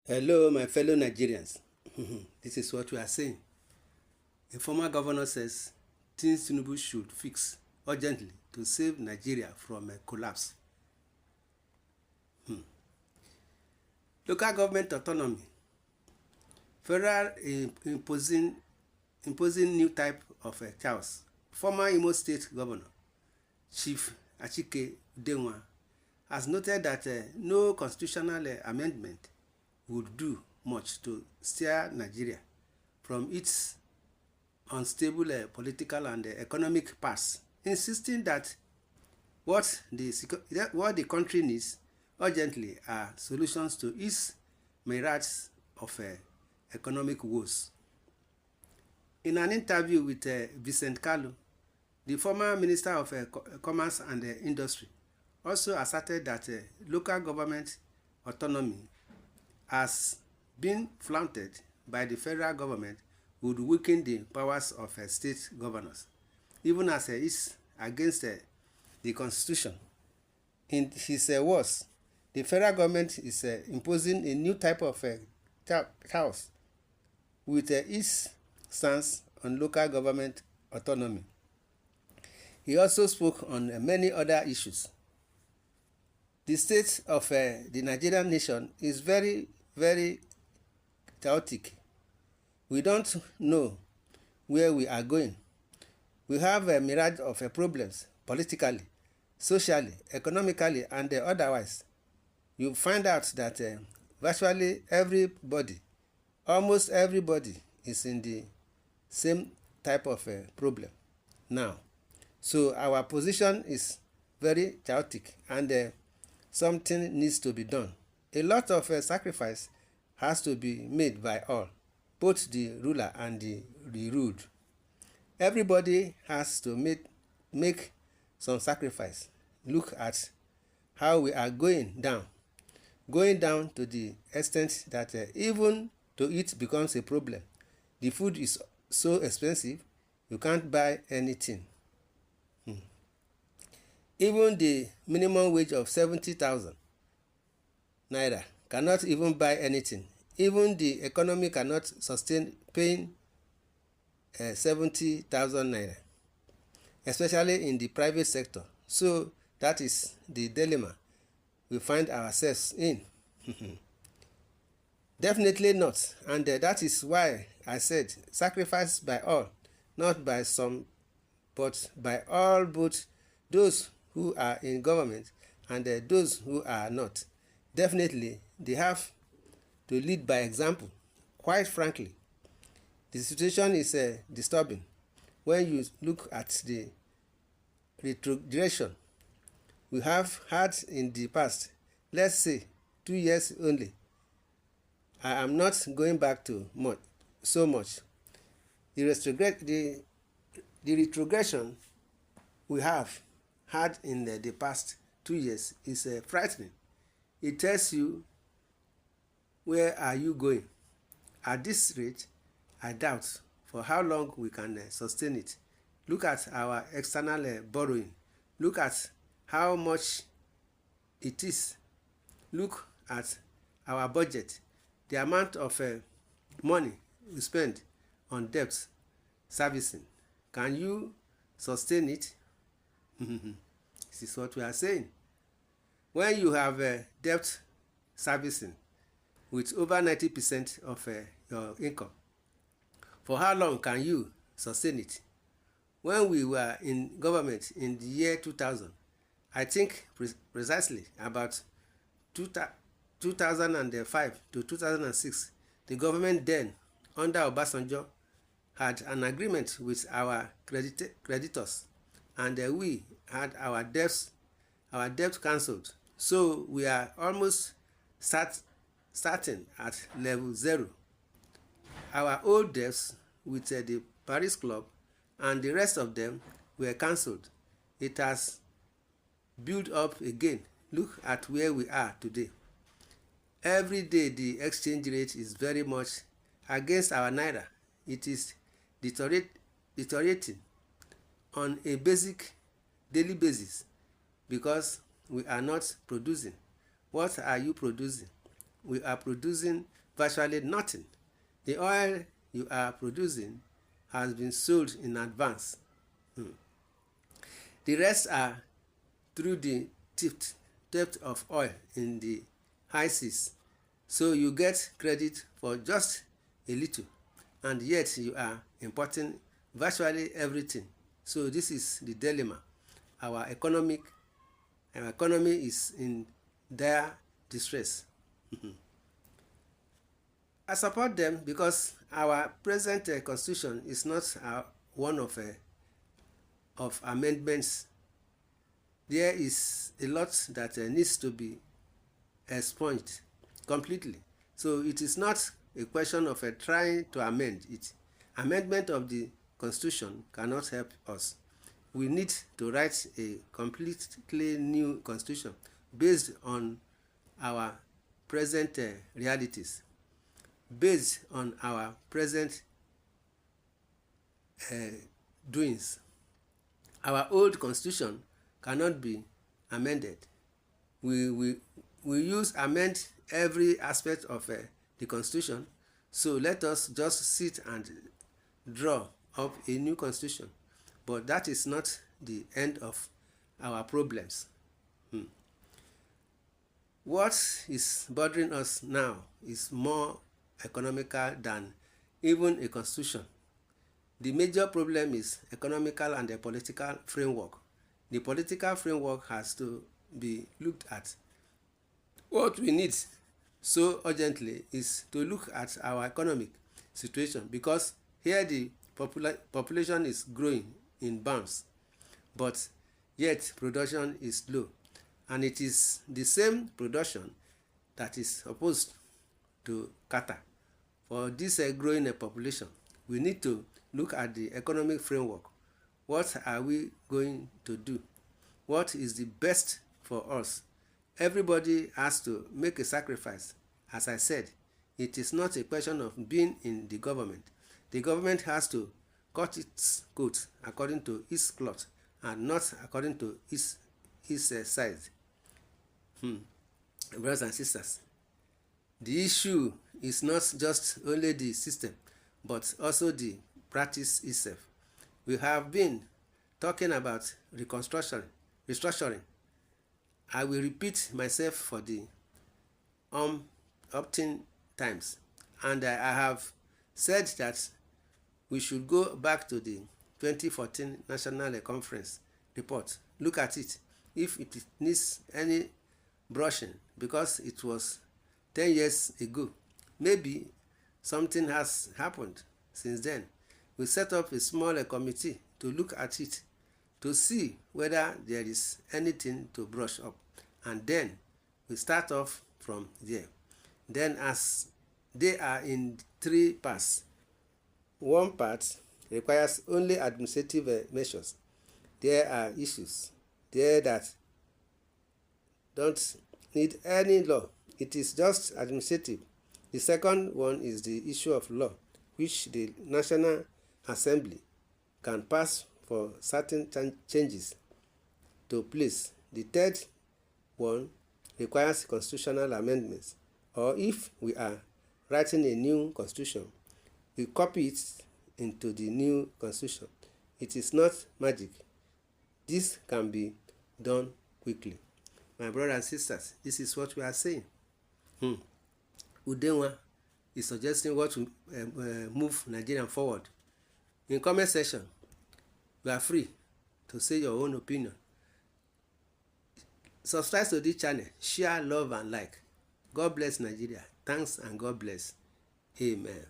Hello, my fellow Nigerians. This is what we are saying. A former governor says things Tinubu should fix urgently to save Nigeria from a collapse. Local government autonomy. Federal imposing new type of chaos. Former Imo State Governor Chief Achike has noted that no constitutional amendment would do much to steer Nigeria from its unstable political and economic path, insisting that what the country needs urgently are solutions to its myriads of economic woes. In an interview with Vincent Kalu, the former Minister of Commerce and Industry also asserted that local government autonomy has been flaunted by the federal government would weaken the powers of state governors, even as it's against the constitution. In his words, the federal government is imposing a new type of chaos with its stance on local government autonomy. He also spoke on many other issues. The state of the Nigerian nation is very, very chaotic. We don't know where we are going. We have a myriad of problems politically, socially, economically, and otherwise. You find out that virtually everybody, almost everybody, is in the same type of problem now. So our position is very chaotic, and something needs to be done. A lot of sacrifice has to be made by all, both the ruler and the ruled. Everybody has to make some sacrifice. Look at how we are going down to the extent that even to eat becomes a problem. The food is so expensive, you can't buy anything. Even the minimum wage of 70,000 naira cannot even buy anything. Even the economy cannot sustain paying 70,000 naira, especially in the private sector. So that is the dilemma we find ourselves in. Definitely not. And that is why I said sacrifice by all, not by some, but by all, both those who are in government and those who are not. Definitely, they have to lead by example. Quite frankly, the situation is disturbing when you look at the retrogression we have had in the past, let's say 2 years only. I am not going back to so much. The retrogression we have had in the past 2 years is frightening. It tells you, where are you going? At this rate, I doubt for how long we can sustain it. Look at our external borrowing. Look at how much it is. Look at our budget, the amount of money we spend on debt servicing. Can you sustain it? This is what we are saying. When you have debt servicing with over 90% of your income, for how long can you sustain it? When we were in government in the year 2000, I think precisely about 2005 to 2006, the government then, under Obasanjo, had an agreement with our creditors, and we had our debt cancelled. So we are almost starting at level 0. Our old debts with the Paris Club and the rest of them were cancelled. It has built up again. Look at where we are today. Every day the exchange rate is very much against our naira. It is deteriorating on a basic daily basis because we are not producing. What are you producing? we are producing virtually nothing. The oil you are producing has been sold in advance. The rest are through the theft of oil in the high seas. So you get credit for just a little, and yet you are importing virtually everything. So this is the dilemma. Our economy is in dire distress. I support them because our present constitution is not one of amendments. There is a lot that needs to be expunged completely. So it is not a question of trying to amend it. Amendment of the constitution cannot help us. We need to write a completely new constitution based on our present realities, based on our present doings. Our old constitution cannot be amended. We amend every aspect of the constitution. So let us just sit and draw up a new constitution. But that is not the end of our problems. What is bothering us now is more economical than even a constitution. The major problem is economical and the political framework. The political framework has to be looked at. What we need so urgently is to look at our economic situation, because here the population is growing in bounds, but yet production is low, and it is the same production that is supposed to cater for this growing population. We need to look at the economic framework. What are we going to do? What is the best for us? Everybody has to make a sacrifice. As I said, it is not a question of being in the government. The government has to cut its coat according to its cloth and not according to its size. Brothers and sisters, the issue is not just only the system, but also the practice itself. We have been talking about restructuring. I will repeat myself for the umpteen times, and I have said that we should go back to the 2014 National Conference report. Look at it. If it needs any brushing, because it was 10 years ago, maybe something has happened since then. We set up a small committee to look at it, to see whether there is anything to brush up, and then we start off from there. Then, as they are in 3 parts, one part requires only administrative measures. There are issues there that don't need any law. It is just administrative. The second one is the issue of law, which the National Assembly can pass for certain changes to place. The third one requires constitutional amendments, or if we are writing a new constitution, we copy it into the new constitution. It is not magic. This can be done quickly. My brothers and sisters, this is what we are saying. Udenwa is suggesting what to move Nigeria forward. In comment section, you are free to say your own opinion. Subscribe to this channel, share, love, and like. God bless Nigeria. Thanks and God bless. Amen.